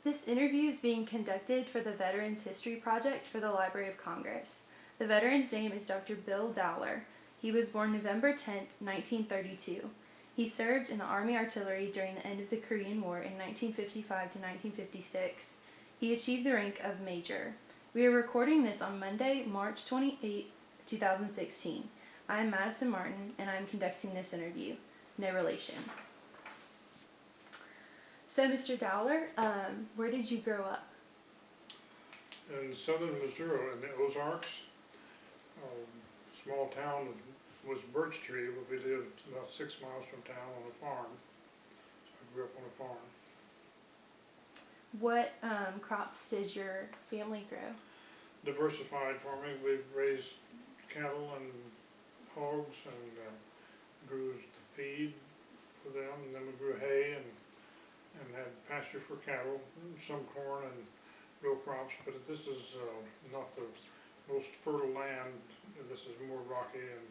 This interview is being conducted for the Veterans History Project for the Library of Congress. The veteran's name is Dr. Bill Dowler. He was born November 10, 1932. He served in the Army Artillery during the end of the Korean War in 1955 to 1956. He achieved the rank of Major. We are recording this on Monday, March 28, 2016. I am Madison Martin, and I am conducting this interview. No relation. So, Mr. Dowler, where did you grow up? In southern Missouri, in the Ozarks. Small town was Birch Tree, but we lived about 6 miles from town on a farm. So I grew up on a farm. What crops did your family grow? Diversified farming. We raised cattle and hogs and grew the feed for them, and then we grew hay and had pasture for cattle, some corn and row crops, but this is not the most fertile land. This is more rocky and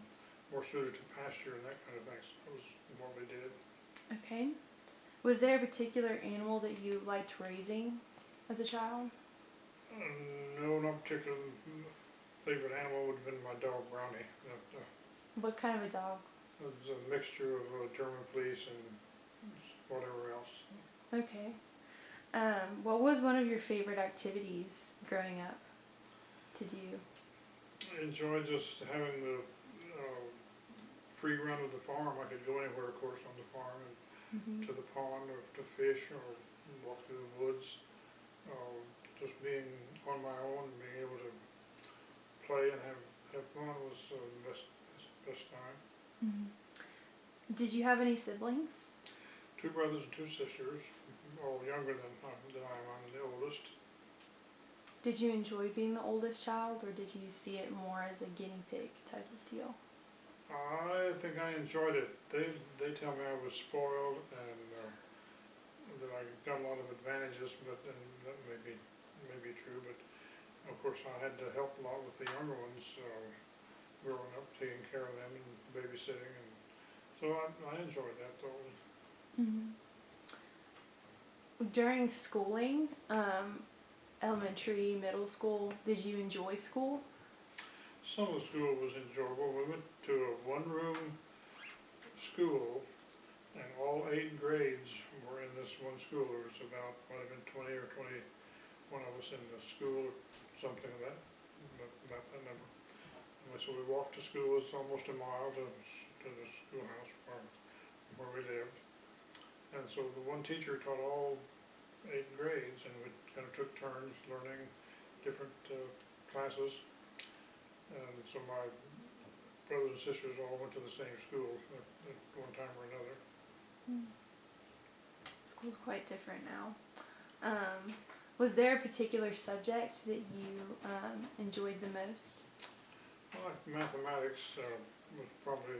more suited to pasture and that kind of thing, so that was what we did. Okay. Was there a particular animal that you liked raising as a child? No, not particularly. Favorite animal would have been my dog Brownie. What kind of a dog? It was a mixture of German police and whatever else. Okay. What was one of your favorite activities growing up to do? I enjoyed just having the free run of the farm. I could go anywhere, of course, on the farm, and to the pond or to fish or walk through the woods. Just being on my own and being able to play and have fun was the best time. Mm-hmm. Did you have any siblings? 2 brothers and 2 sisters, all younger than I am. I'm the oldest. Did you enjoy being the oldest child, or did you see it more as a guinea pig type of deal? I think I enjoyed it. They tell me I was spoiled and that I got a lot of advantages, but and that may be true. But of course, I had to help a lot with the younger ones growing up, taking care of them and babysitting, and so I enjoyed that though. Mm-hmm. During schooling, elementary, middle school, did you enjoy school? Some of the school was enjoyable. We went to a one-room school, and all 8 grades were in this one school. There was might have been 20 or 21 of us in the school, something of that, about that number. And so we walked to school. It's almost a mile to the schoolhouse where we lived. And so the one teacher taught all 8 grades, and we kind of took turns learning different classes. And so my brothers and sisters all went to the same school at one time or another. School's quite different now. Was there a particular subject that you enjoyed the most? Well, like mathematics was probably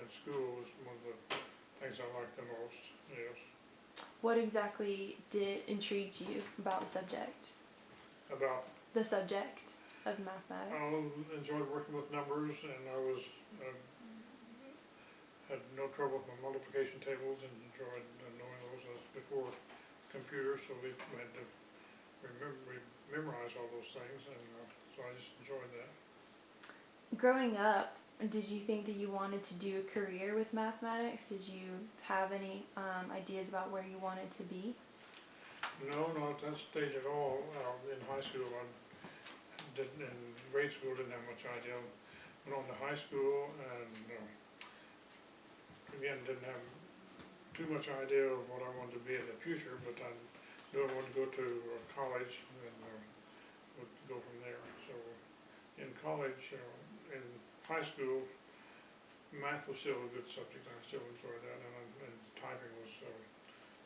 in school was one of the things I liked the most, yes. What exactly intrigued you about the subject? About? The subject of mathematics? I enjoyed working with numbers, and I had no trouble with my multiplication tables and enjoyed knowing those. As before computers, so we had to memorize all those things, and so I just enjoyed that. Growing up, did you think that you wanted to do a career with mathematics? Did you have any ideas about where you wanted to be? No, not at that stage at all. In high school, in grade school, didn't have much idea. Went on to high school, and again, didn't have too much idea of what I wanted to be in the future, but I knew I wanted to go to college and would go from there. So in college, in high school, math was still a good subject. I still enjoyed that, and typing was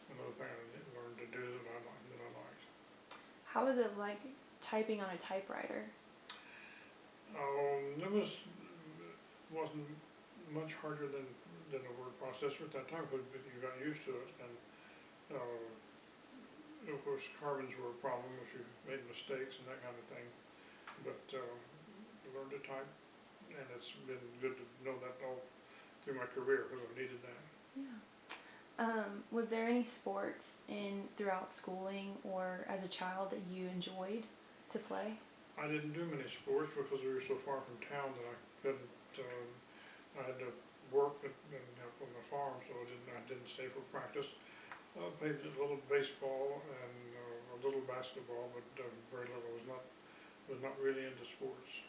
another thing I learned to do that I liked. How was it like typing on a typewriter? It wasn't much harder than a word processor at that time, but you got used to it, and of course carbons were a problem if you made mistakes and that kind of thing. But I learned to type, and it's been good to know that all through my career because I've needed that. Yeah. Was there any sports throughout schooling or as a child that you enjoyed to play? I didn't do many sports because we were so far from town that I couldn't, I had to work and help on the farm, so I didn't stay for practice. I played a little baseball and a little basketball, but very little. Was not really into sports.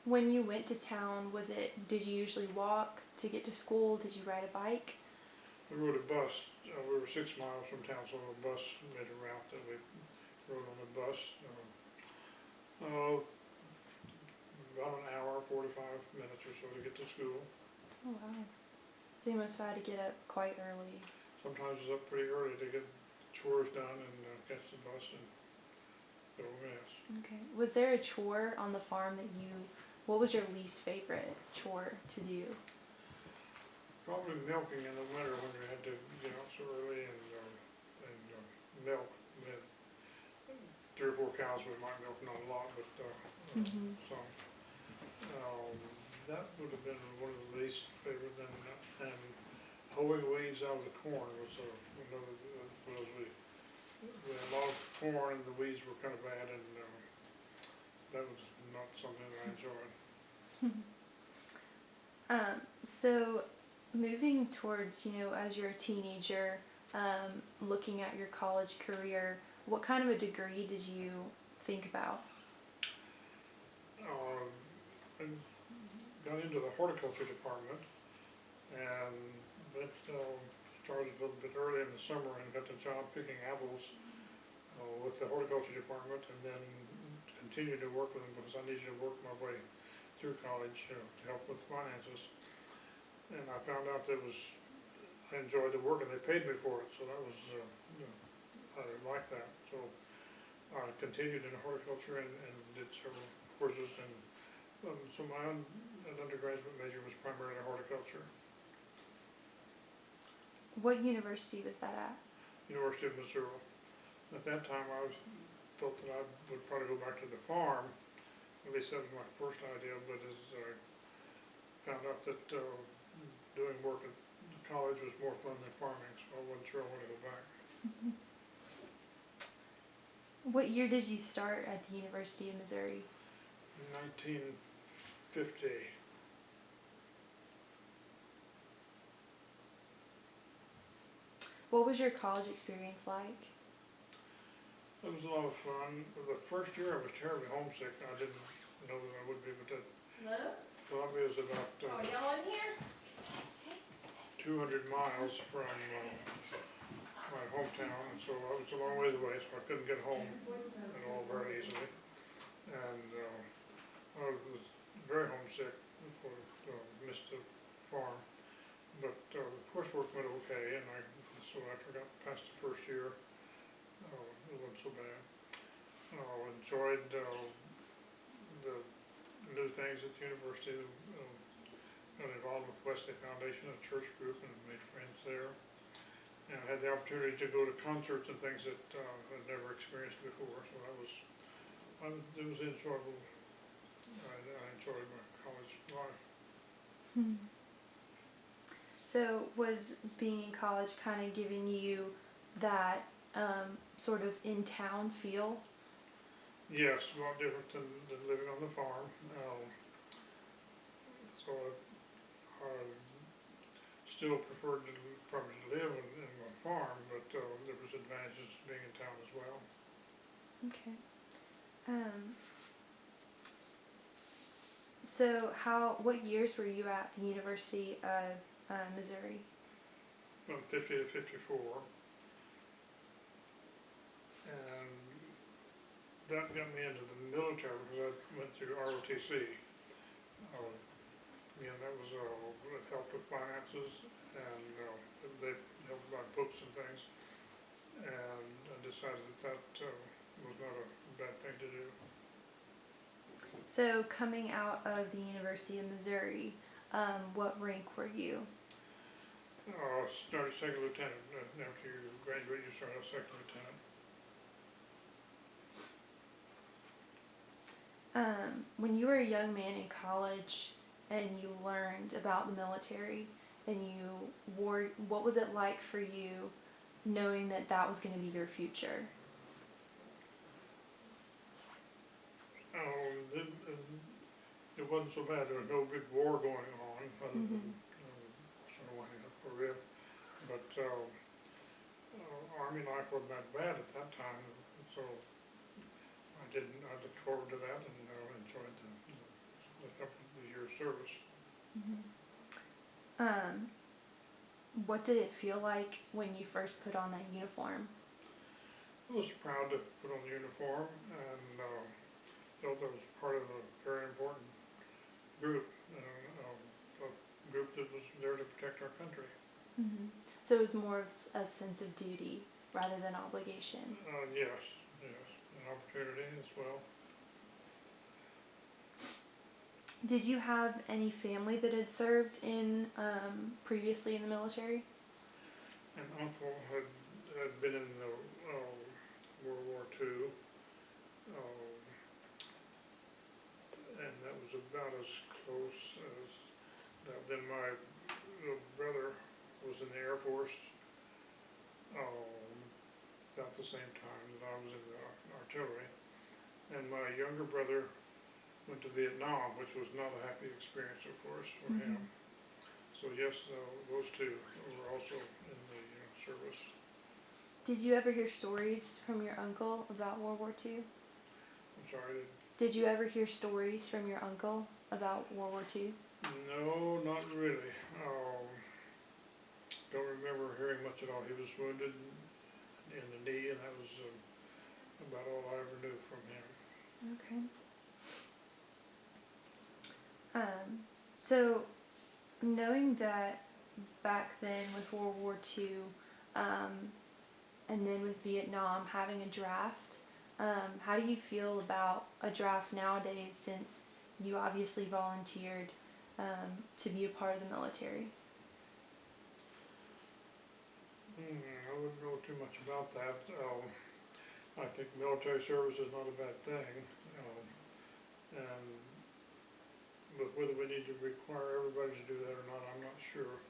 When you went to town, did you usually walk to get to school? Did you ride a bike? We rode a bus. We were 6 miles from town, so a bus made a route that we rode on a bus. About an hour, 45 minutes or so to get to school. Oh wow. So you must have had to get up quite early. Sometimes it's up pretty early to get chores done and catch the bus and go miss. Okay. Was there a chore on the farm what was your least favorite chore to do? Probably milking in the winter when we had to get out so early and milk. We had 3 or 4 cows we might milk, not a lot, but some. That would have been one of the least favorite. And hoeing weeds out of the corn was another, because we had a lot of corn and the weeds were kind of bad, and that was not something that I enjoyed. So moving towards, as you're a teenager, looking at your college career, what kind of a degree did you think about? I got into the horticulture department, and that started a little bit early in the summer, and got the job picking apples with the horticulture department, and then continued to work with them because I needed to work my way through college to help with finances. And I found out I enjoyed the work and they paid me for it, so that was, I liked that. So I continued in horticulture and did several courses, and so my undergraduate major was primarily horticulture. What university was that at? University of Missouri. At that time I thought that I would probably go back to the farm. At least that was my first idea, but as I found out that doing work at college was more fun than farming, so I wasn't sure I wanted to go back. What year did you start at the University of Missouri? 1950. What was your college experience like? It was a lot of fun. The first year I was terribly homesick. I didn't know that I would be, but Columbia is about 200 miles from my hometown, and so I was a long ways away, so I couldn't get home at all very easily. And I was very homesick before missed the farm. But the coursework went okay, and so after I got past the first year, it wasn't so bad. Enjoyed the new things at the university. Got involved with Wesley Foundation, a church group, and made friends there. And I had the opportunity to go to concerts and things that I'd never experienced before, so it was enjoyable. I enjoyed my college life. So was being in college kind of giving you that sort of in-town feel? Yes, a lot different than living on the farm. So I still preferred to probably live in a farm, but there was advantages to being in town as well. Okay. So what years were you at the University of Missouri? From 50 to 54. And that got me into the military because I went through ROTC. That was it helped with finances, and they helped buy books and things. And I decided that was not a bad thing to do. So coming out of the University of Missouri, what rank were you? Started second lieutenant. After you graduate, you start as second lieutenant. When you were a young man in college and you learned about the military, and you wore, what was it like for you knowing that that was going to be your future? It wasn't so bad. There was no big war going on, other than Mm-hmm. sort of winding up Korea. But Army life wasn't that bad at that time, so I looked forward to that and enjoyed the couple of years service. Mm-hmm. What did it feel like when you first put on that uniform? I was proud to put on the uniform and felt I was part of a very important group, a group that was there to protect our country. Mm-hmm. So it was more of a sense of duty rather than obligation. Yes, an opportunity as well. Did you have any family that had served in previously in the military? An uncle had been in the World War II, and that was about as close as that. Then my little brother was in the Air Force about the same time that I was in the artillery, and my younger brother went to Vietnam, which was not a happy experience, of course, for him. So yes, those two were also in the service. Did you ever hear stories from your uncle about World War II? I'm sorry. Did you ever hear stories from your uncle about World War II? No, not really. Don't remember hearing much at all. He was wounded in the knee, and that was about all I ever knew from him. Okay. So knowing that back then with World War II, and then with Vietnam having a draft, how do you feel about a draft nowadays since you obviously volunteered to be a part of the military? I wouldn't know too much about that. I think military service is not a bad thing, but whether we need to require everybody to do that or not, I'm not sure.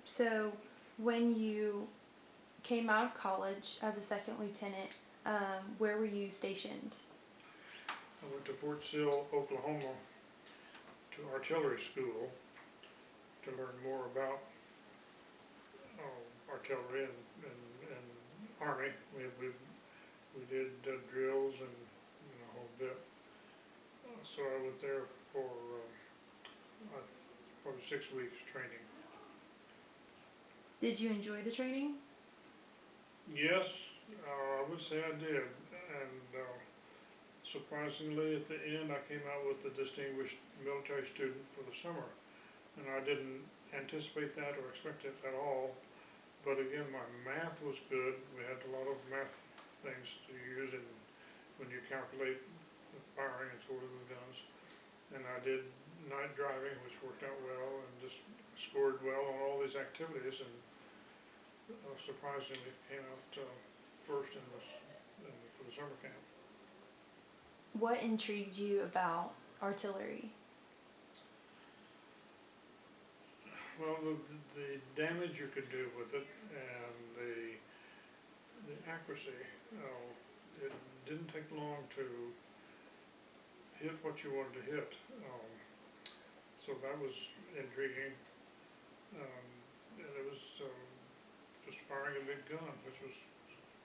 So when you came out of college as a second lieutenant, where were you stationed? I went to Fort Sill, Oklahoma, to artillery school to learn more about artillery and Army. We did drills and a whole bit. So I went there for probably 6 weeks training. Did you enjoy the training? Yes, I would say I did, and surprisingly, at the end, I came out with a distinguished military student for the summer, and I didn't anticipate that or expect it at all. But again, my math was good. We had a lot of math things to use when you calculate the firing and so forth of the guns. And I did night driving, which worked out well, and just scored well on all these activities, and surprisingly came out first for the summer camp. What intrigued you about artillery? Well, the damage you could do with it, and the accuracy. It didn't take long to hit what you wanted to hit. So that was intriguing. And it was just firing a big gun, which was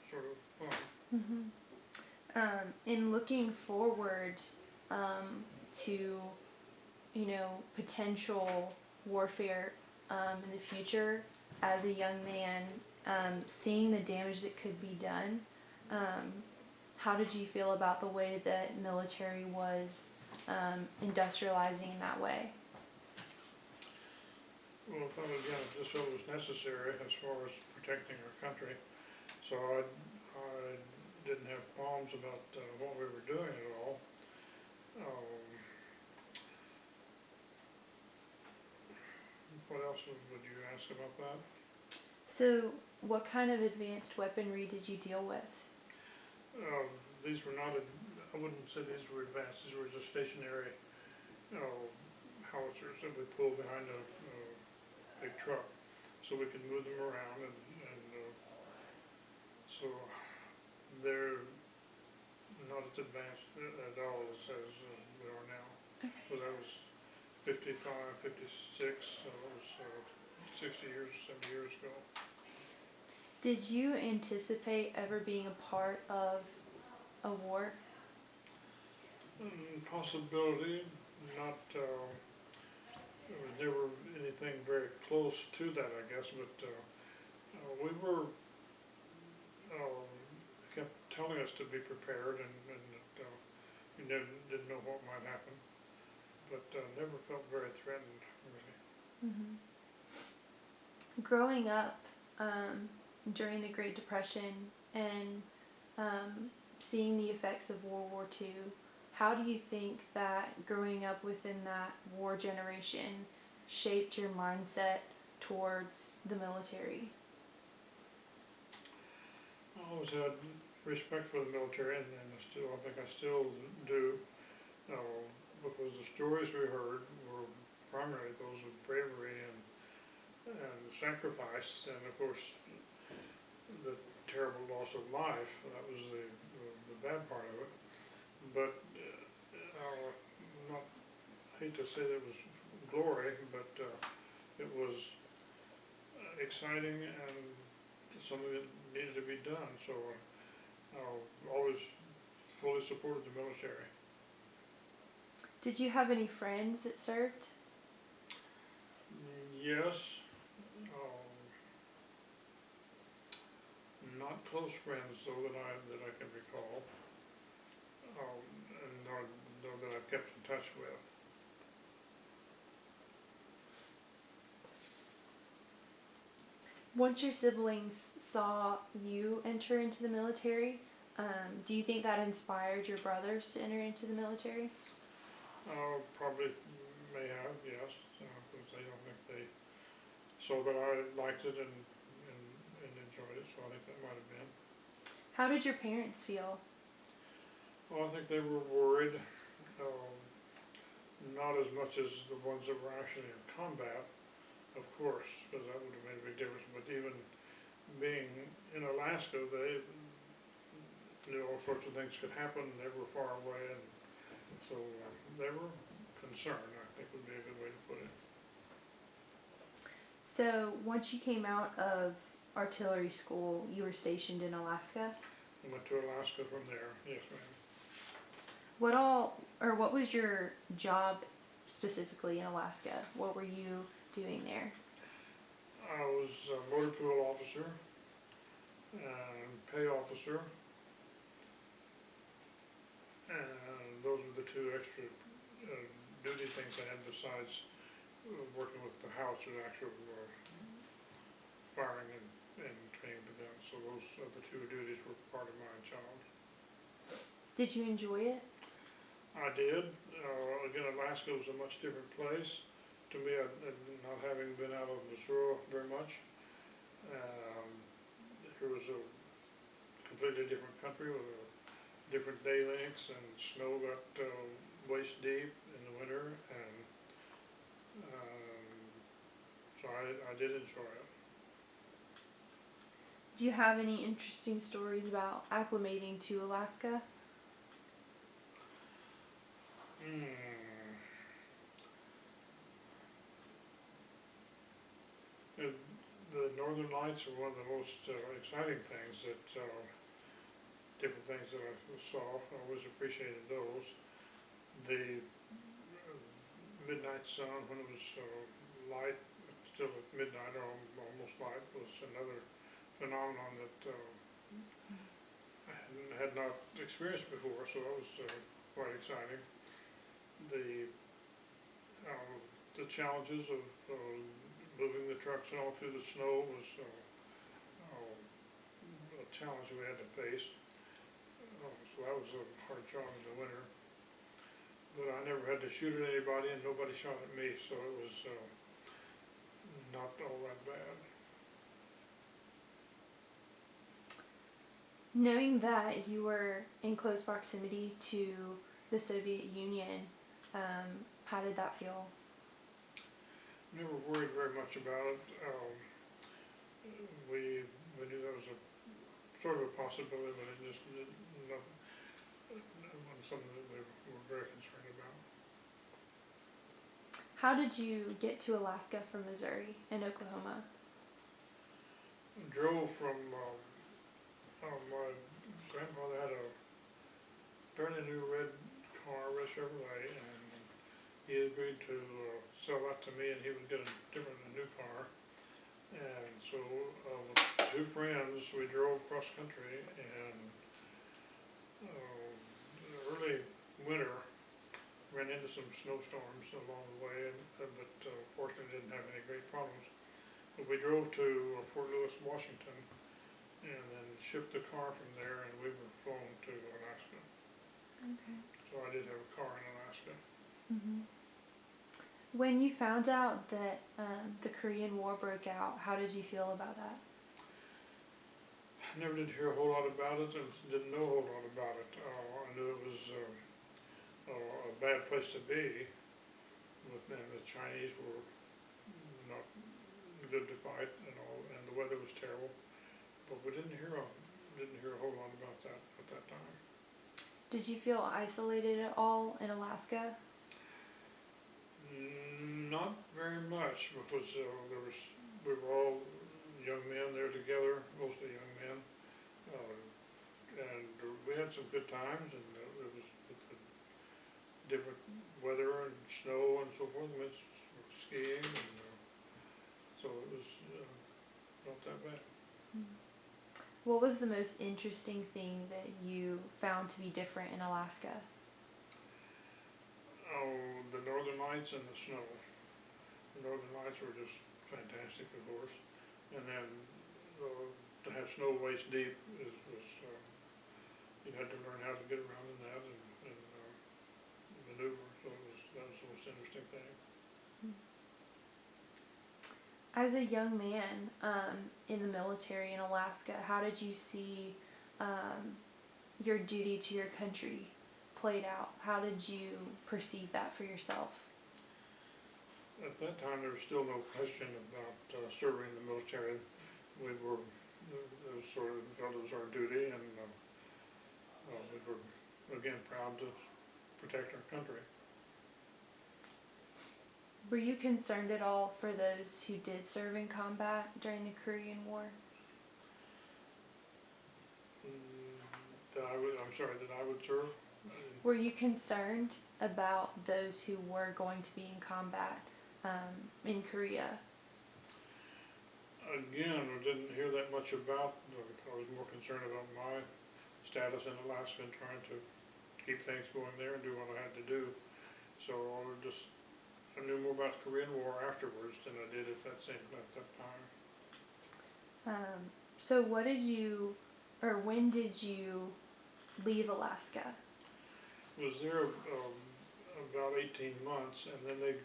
sort of fun. In looking forward to, potential warfare in the future, as a young man, seeing the damage that could be done, how did you feel about the way that military was industrializing in that way? Well, I thought again, this was necessary as far as protecting our country. So I didn't have qualms about what we were doing at all. What else would you ask about that? So, what kind of advanced weaponry did you deal with? These were not, I wouldn't say these were advanced, these were just stationary howitzers that we pull behind a big truck, so we can move them around, and so they're not as advanced at all as we are now. Because I was 55, 56, so it was 60 years, 70 years ago. Did you anticipate ever being a part of a war? Possibility, not, there was never anything very close to that, I guess, but we were, kept telling us to be prepared, and we didn't know what might happen, but never felt very threatened, really. Mm-hmm. Growing up during the Great Depression and seeing the effects of World War II, how do you think that growing up within that war generation shaped your mindset towards the military? I always had respect for the military, and I think I still do, because the stories we heard were primarily those of bravery and sacrifice, and of course the terrible loss of life. That was the bad part of it. But not, I hate to say that it was glory, but it was exciting and something that needed to be done. So I always fully supported the military. Did you have any friends that served? Yes. Not close friends, though, that I can recall, and nor that I've kept in touch with. Once your siblings saw you enter into the military, do you think that inspired your brothers to enter into the military? Probably may have, yes, because I don't think they saw that I liked it and enjoyed it, so I think that might have been. How did your parents feel? Well, I think they were worried, not as much as the ones that were actually in combat, of course, because that would have made a big difference. But even being in Alaska, they knew all sorts of things could happen. They were far away, and so they were concerned, I think would be a good way to put it. So once you came out of artillery school, you were stationed in Alaska? I went to Alaska from there, yes ma'am. What was your job specifically in Alaska? What were you doing there? I was a motor pool officer and pay officer, and those were the two extra duty things I had besides working with the howitzer, actual firing and training the guns. So those are the two duties were part of my job. Did you enjoy it? I did. Again, Alaska was a much different place to me, not having been out of Missouri very much. It was a completely different country with different day lengths, and snow got waist deep in the winter, and so I did enjoy it. Do you have any interesting stories about acclimating to Alaska? The Northern Lights are one of the most exciting things that, different things that I saw. I always appreciated those. The midnight sun, when it was light, still at midnight or almost light, was another phenomenon that I had not experienced before, so that was quite exciting. The challenges of moving the trucks and all through the snow was a challenge we had to face. So that was a hard job in the winter. But I never had to shoot at anybody, and nobody shot at me, so it was not all that bad. Knowing that you were in close proximity to the Soviet Union, How did that feel? Never worried very much about it. We knew that was a sort of a possibility, but it just wasn't something that we were very concerned about. How did you get to Alaska from Missouri and Oklahoma? I drove from, my grandfather had a fairly new red car, red Chevrolet, and he agreed to sell that to me, and he would get a new car. And so with two friends, we drove cross country, and early winter ran into some snowstorms along the way, but fortunately didn't have any great problems. But we drove to Fort Lewis, Washington, and then shipped the car from there, and we were flown to Alaska. Okay. So I did have a car in Alaska. Mm-hmm. When you found out that the Korean War broke out, how did you feel about that? I never did hear a whole lot about it, and didn't know a whole lot about it. I knew it was a bad place to be, and the Chinese were not good to fight and all, and the weather was terrible. But we didn't hear a whole lot about that at that time. Did you feel isolated at all in Alaska? Not very much, because we were all young men there together, mostly young men, and we had some good times, and it was with the different weather and snow and so forth. We went skiing, and so it was not that bad. What was the most interesting thing that you found to be different in Alaska? Oh, the northern lights and the snow. The northern lights were just fantastic, of course, and then to have snow waist deep was you had to learn how to get around in that and maneuver. So that was the most interesting thing. As a young man in the military in Alaska, how did you see your duty to your country played out? How did you perceive that for yourself? At that time, there was still no question about serving in the military. It was sort of felt it was our duty, and we were again proud to protect our country. Were you concerned at all for those who did serve in combat during the Korean War? That I would serve. Were you concerned about those who were going to be in combat in Korea? Again, I didn't hear that much about. I was more concerned about my status in Alaska and trying to keep things going there and do what I had to do. So I knew more about the Korean War afterwards than I did at that time. So when did you leave Alaska? Was there about 18 months, and then they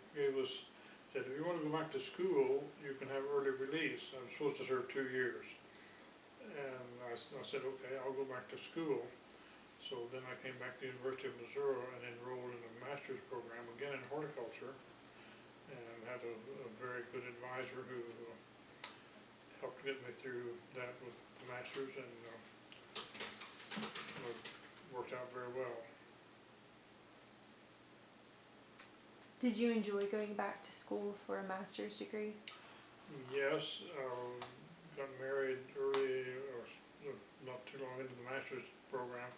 said, if you want to go back to school, you can have early release. I was supposed to serve 2 years. And I said, okay, I'll go back to school. So then I came back to the University of Missouri and enrolled in a master's program, again in horticulture, and had a very good advisor who helped get me through that with the master's, and worked out very well. Did you enjoy going back to school for a master's degree? Yes, got married early, or not too long into the master's program,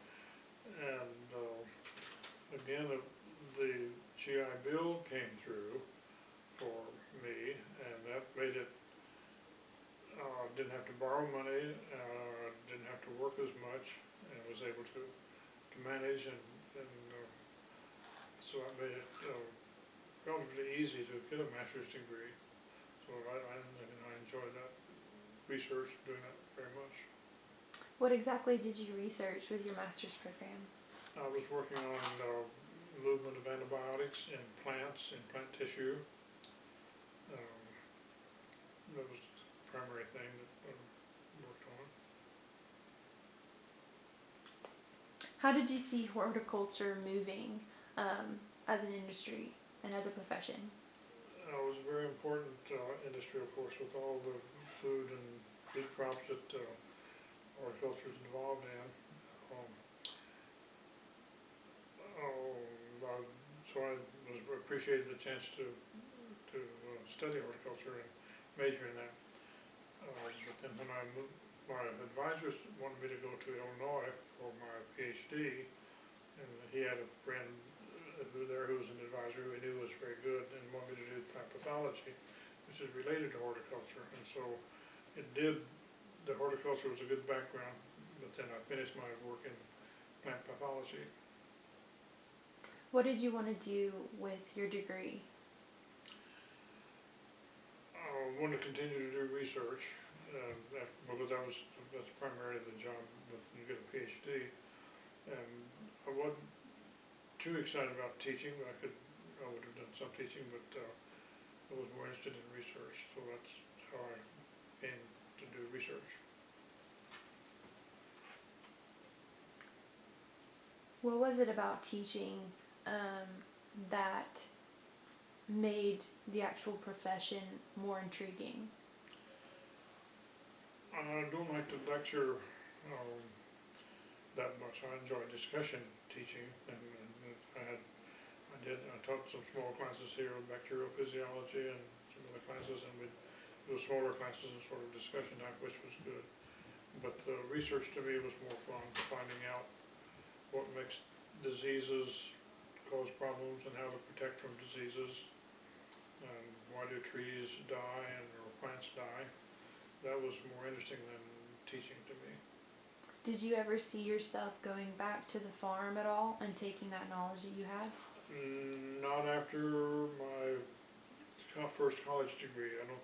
and again the GI Bill came through for me, and that made it, didn't have to borrow money, didn't have to work as much, and was able to manage, and so that made it relatively easy to get a master's degree. So I enjoyed that research, doing that very much. What exactly did you research with your master's program? I was working on movement of antibiotics in plants, in plant tissue. That was the primary thing that I worked on. How did you see horticulture moving as an industry and as a profession? It was a very important industry, of course, with all the food and food crops that horticulture is involved in. Um, so I appreciated the chance to study horticulture and major in that. But then when my advisors wanted me to go to Illinois for my PhD, and he had a friend who was an advisor who he knew was very good and wanted me to do plant pathology, which is related to horticulture. And so the horticulture was a good background, but then I finished my work in plant pathology. What did you want to do with your degree? I wanted to continue to do research, because that's primarily the job when you get a PhD. And I wasn't too excited about teaching. I would have done some teaching, but I was more interested in research, so that's how I came to do research. What was it about teaching that made the actual profession more intriguing? I don't like to lecture that much. I enjoy discussion teaching, and I taught some small classes here on bacterial physiology and some other classes, and we'd do smaller classes and sort of discussion type, which was good. But the research to me was more fun, finding out what makes diseases cause problems and how to protect from diseases, and why do trees die or plants die. That was more interesting than teaching to me. Did you ever see yourself going back to the farm at all and taking that knowledge that you had? Not after my first college degree. I don't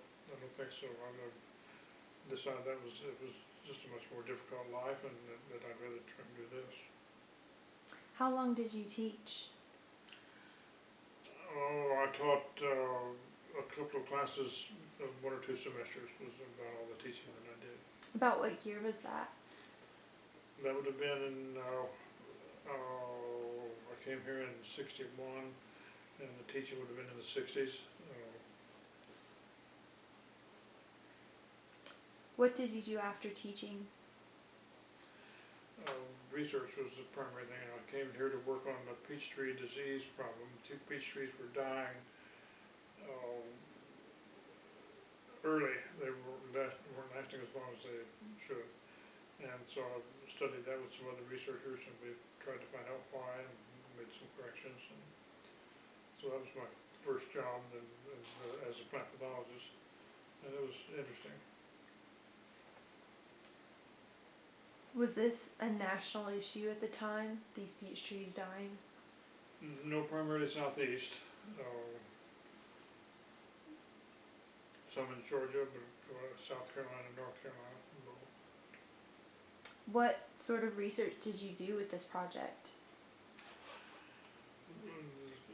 think so. I decided it was just a much more difficult life, and that I'd rather try and do this. How long did you teach? Oh, I taught a couple of classes, 1 or 2 semesters was about all the teaching that I did. About what year was that? That would have been in, I came here in '61, and the teaching would have been in the '60s. What did you do after teaching? Research was the primary thing. I came here to work on the peach tree disease problem. 2 peach trees were dying early. They weren't lasting as long as they should. And so I studied that with some other researchers, and we tried to find out why and made some corrections. And so that was my first job as a plant pathologist, and it was interesting. Was this a national issue at the time, these peach trees dying? No, primarily southeast. Some in Georgia, but South Carolina, North Carolina. What sort of research did you do with this project?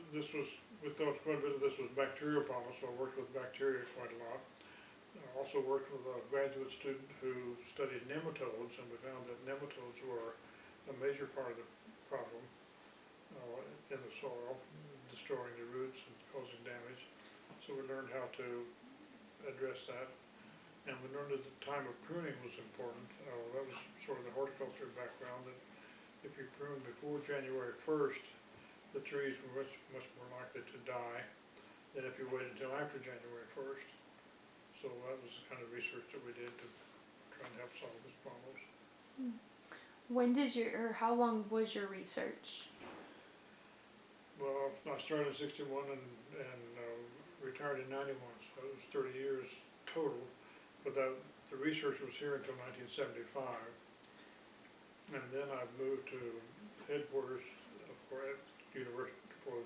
We thought quite a bit of this was bacterial problems, so I worked with bacteria quite a lot. I also worked with a graduate student who studied nematodes, and we found that nematodes were a major part of the problem in the soil, destroying the roots and causing damage. So we learned how to address that. And we learned that the time of pruning was important. That was sort of the horticulture background, that if you prune before January 1st, the trees were much more likely to die than if you waited until after January 1st. So that was the kind of research that we did to try and help solve these problems. How long was your research? Well, I started in '61 and retired in '91, so it was 30 years total. But the research was here until 1975, and then I moved to headquarters for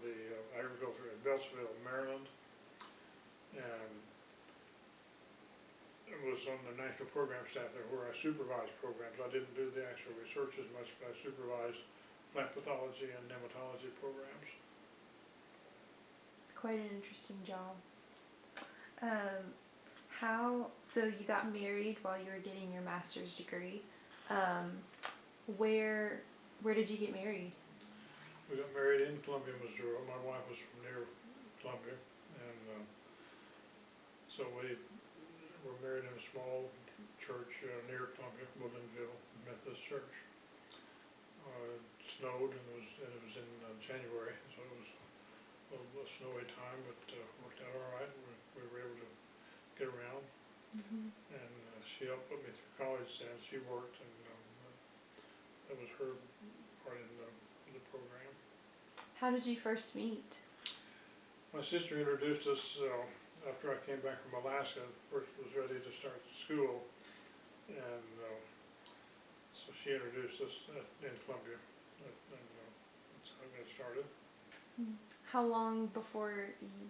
the agriculture at Beltsville, Maryland, and it was on the national program staff there where I supervised programs. I didn't do the actual research as much, but I supervised plant pathology and nematology programs. It's quite an interesting job. So you got married while you were getting your master's degree. Where did you get married? We got married in Columbia, Missouri. My wife was from near Columbia, and so we were married in a small church near Columbia, Woodlandville Methodist Church. It snowed, and it was in January, so it was a snowy time, but worked out all right. We were able to get around, and she helped put me through college, and she worked, and that was her part in the program. How did you first meet? My sister introduced us after I came back from Alaska. First was ready to start school, and so she introduced us in Columbia, and that's how I got started. How long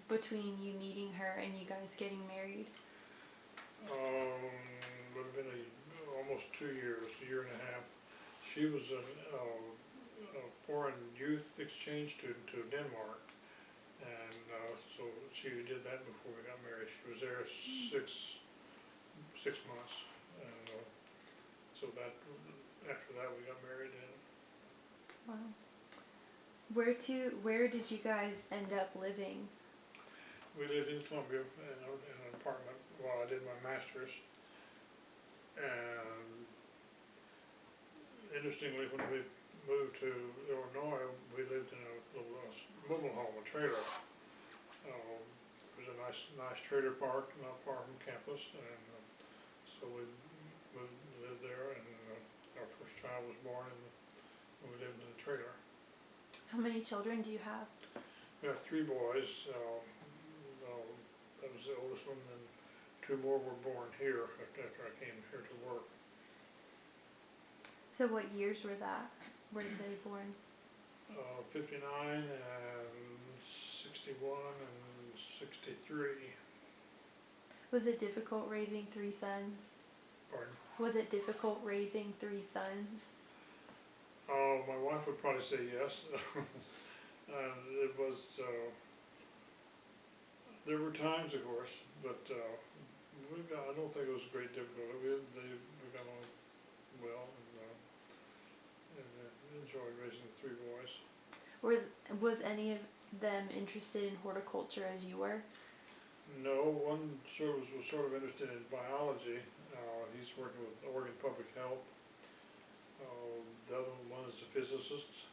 between you meeting her and you guys getting married? Would have been almost 2 years, a year and a half. She was a foreign youth exchange student to Denmark, and so she did that before we got married. She was there 6 months, and so that after that we got married. And Wow. Where did you guys end up living? we lived in Columbia in an apartment while I did my master's. And interestingly, when we moved to Illinois, we lived in a little mobile home, a trailer. There was a nice trailer park not far from campus, and so we lived there, and our first child was born, and we lived in a trailer. How many children do you have? We have 3 boys. That was the oldest one, and 2 more were born here after I came here to work. So what years were they born? 59 and 61 and 63. Was it difficult raising 3 sons? Pardon? Was it difficult raising 3 sons? My wife would probably say yes. It was, there were times, of course, but I don't think it was a great difficulty. We got on well, and enjoyed raising 3 boys. Was any of them interested in horticulture as you were? No, one was sort of interested in biology. He's working with Oregon Public Health. The other one is a physicist,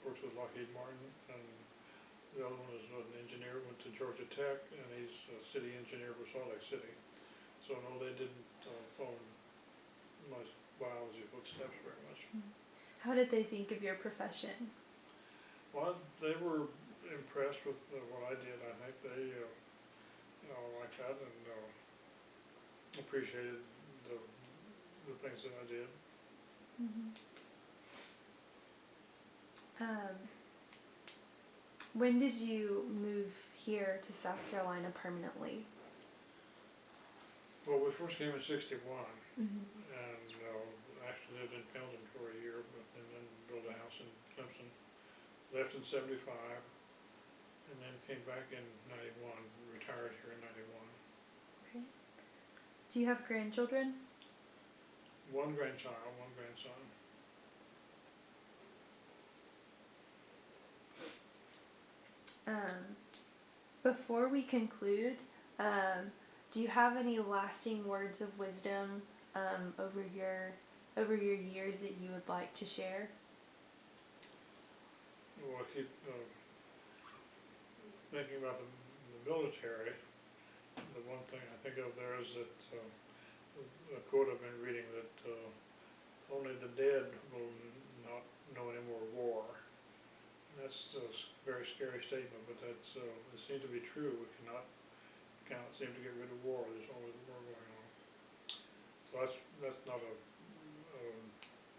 works with Lockheed Martin, and the other one is an engineer, went to Georgia Tech, and he's a city engineer for Salt Lake City. So no, they didn't follow my biology footsteps very much. How did they think of your profession? Well, they were impressed with what I did. I think they liked that, and appreciated the things that I did. When did you move here to South Carolina permanently? Well, we first came in '61, Mm-hmm. and actually lived in Pendleton for a year, and then built a house in Clemson. Left in '75, and then came back in '91. Retired here in '91. Okay. Do you have grandchildren? 1 grandchild, 1 grandson. Before we conclude, do you have any lasting words of wisdom over your years that you would like to share? Well, I keep thinking about the military. The one thing I think of there is that a quote I've been reading that only the dead will not know any more war. And that's a very scary statement, but it seems to be true. We cannot seem to get rid of war. There's always a war going on. So that's not a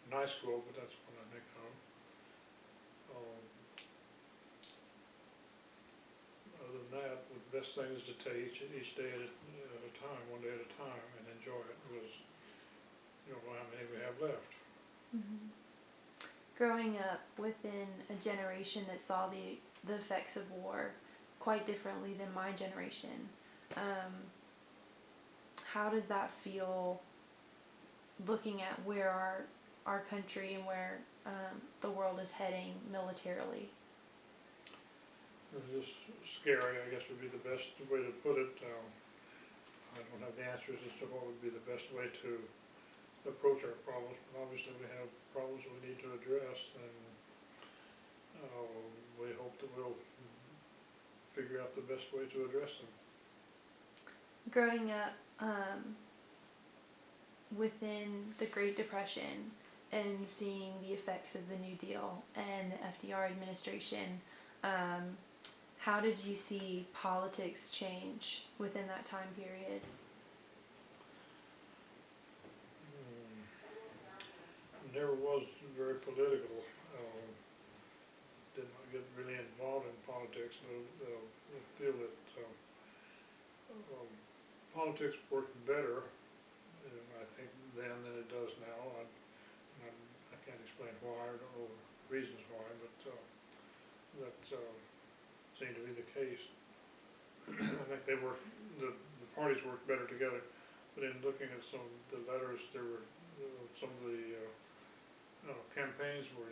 nice quote, but that's what I think of. Other than that, the best thing is to take each day at a time, one day at a time, and enjoy it, because you don't know how many we have left. Mm-hmm. Growing up within a generation that saw the effects of war quite differently than my generation, how does that feel looking at where our country and where the world is heading militarily? It's just scary, I guess would be the best way to put it. I don't have the answers as to what would be the best way to approach our problems, but obviously we have problems we need to address, and we hope that we'll figure out the best way to address them. Growing up within the Great Depression and seeing the effects of the New Deal and the FDR administration, how did you see politics change within that time period? Never was very political. Did not get really involved in politics. I feel that politics worked better, I think, then than it does now. I can't explain why. I don't know the reasons why, but that seemed to be the case. I think the parties worked better together. But in looking at some of the letters, there were some of the campaigns were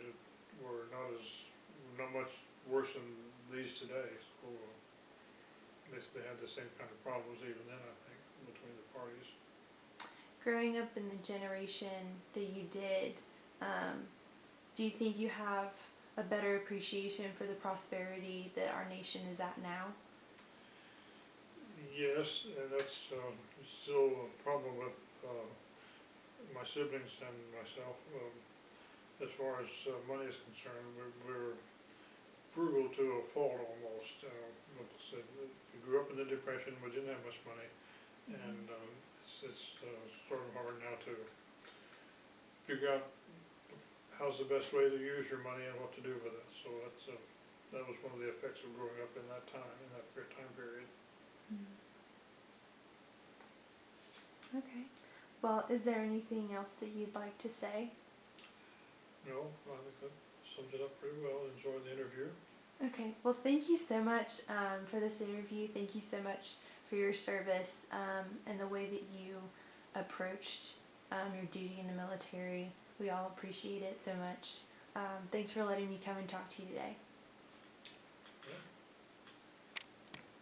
not much worse than these today. So they had the same kind of problems even then, I think, between the parties. Growing up in the generation that you did, do you think you have a better appreciation for the prosperity that our nation is at now? Yes, and that's still a problem with my siblings and myself. As far as money is concerned, we're frugal to a fault almost. Like I said, we grew up in the Depression, we didn't have much money, and it's sort of hard now to figure out how's the best way to use your money and what to do with it. So that was one of the effects of growing up in that time period. Okay. Well, is there anything else that you'd like to say? No, I think that sums it up pretty well. Enjoyed the interview. Okay. Well, thank you so much for this interview. Thank you so much for your service and the way that you approached your duty in the military. We all appreciate it so much. Thanks for letting me come and talk to you today.